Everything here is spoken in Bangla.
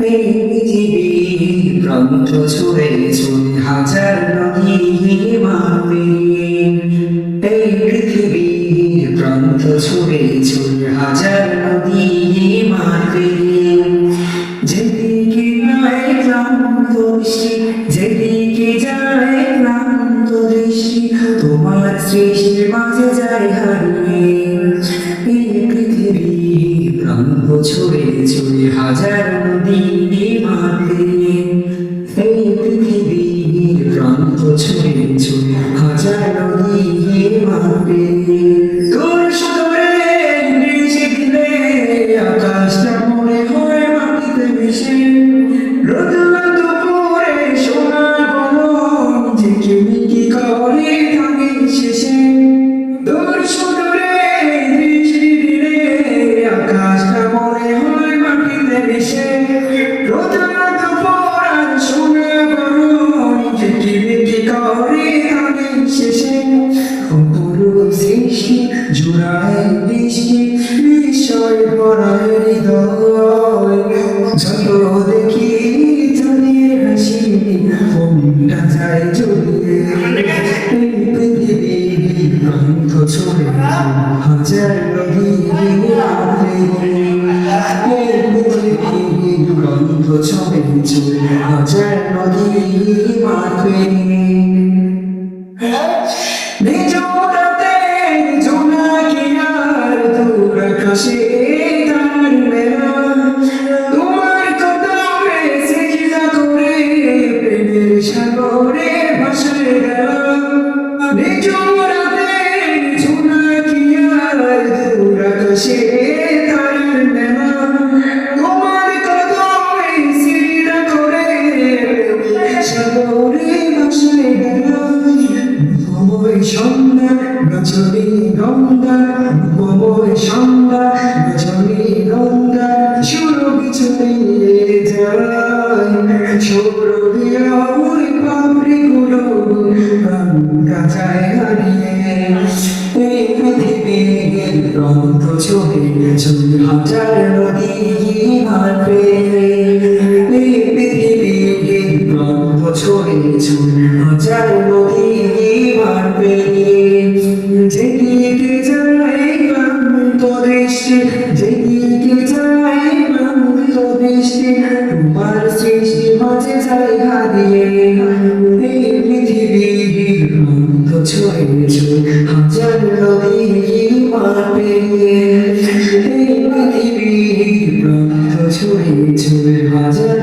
এই পৃথিবীর প্রান্ত ছুঁয়ে ছুঁয়ে হাজার নদী মানবে। এই পৃথিবীর প্রান্ত ছুঁয়ে ছুঁয়ে হাজার নদী মানবে। যেদিকে যায় ক্লান্ত দৃষ্টি, যেদিকে যায় ক্লান্ত দৃষ্টি, তোমার সৃষ্টির মাঝে যায় হারিয়ে। এই পৃথিবীর প্রান্ত ছুঁয়ে ছুঁয়ে হাজার নদী মানবে। এই পৃথিবীর প্রান্ত ছুঁয়ে ছুঁয়ে হাজার নদী মানবে। তোর সুদূরে ভেসে দিলে আকাশটা মনে হয় মাটিতে মিশে। রোদলা দুপুরে সোনা বলন ঝিকিমিকি করে থাকে শেষে। তোর সুদূরে দৃষ্টি দিলে আকাশটা মনে হয় মাটিতে মিশে। রোদলা দুপুর আর সোনা বলন ঝিকিমিকি করে থাকে শেষে। অপূর্ব সৃষ্টি জোড়ায় বৃষ্টি বিস্ময় ভরায় হৃদয়। যত দেখি তোদের হাসি মনটা যায় জড়িয়ে। এই পৃথিবীর প্রান্ত ছুঁয়ে হাজার নদী মানবে। এই পৃথিবীর প্রান্ত ছুঁয়ে ছুঁয়ে হাজার নদী মানবে। নিঝুমরাতে জোনাকি আর দূর আকাশে তারার মেলা। তোমার কদমে সিজদা করে প্রেমের সাগরে ভাসে গেলাম। নিঝুমরাতে জোনাকি আর দূর আকাশে তারার মেলা। তোমার কদমে সিজদা করে প্রেমের সাগরে ভাসে গেলাম। রূপময় সন্ধ্যা রজনী গঙ্গা, রূপময় সন্ধ্যা রজনী গঙ্গা, সুরভি ছড়িয়ে যায়। সৌরভীয় ওই পাপড়িগুলো গঙ্গা যায় হারিয়ে। এই পৃথিবীর প্রান্ত ছুঁয়ে ছুঁয়ে হাজার নদী মানবে। এই পৃথিবীর প্রান্ত ছুঁয়ে ছুঁয়ে হাজার নদী মানবে। যেদিকে যায় ক্লান্ত দৃষ্টি, যেদিকে যায় ক্লান্ত দৃষ্টি, তোমার সৃষ্টির মাঝে যায় হারিয়ে। এই পৃথিবীর প্রান্ত ছুঁয়ে ছুঁয়ে হাজার নদী মানবে। এই পৃথিবীর প্রান্ত ছুঁয়ে ছুঁয়ে হাজার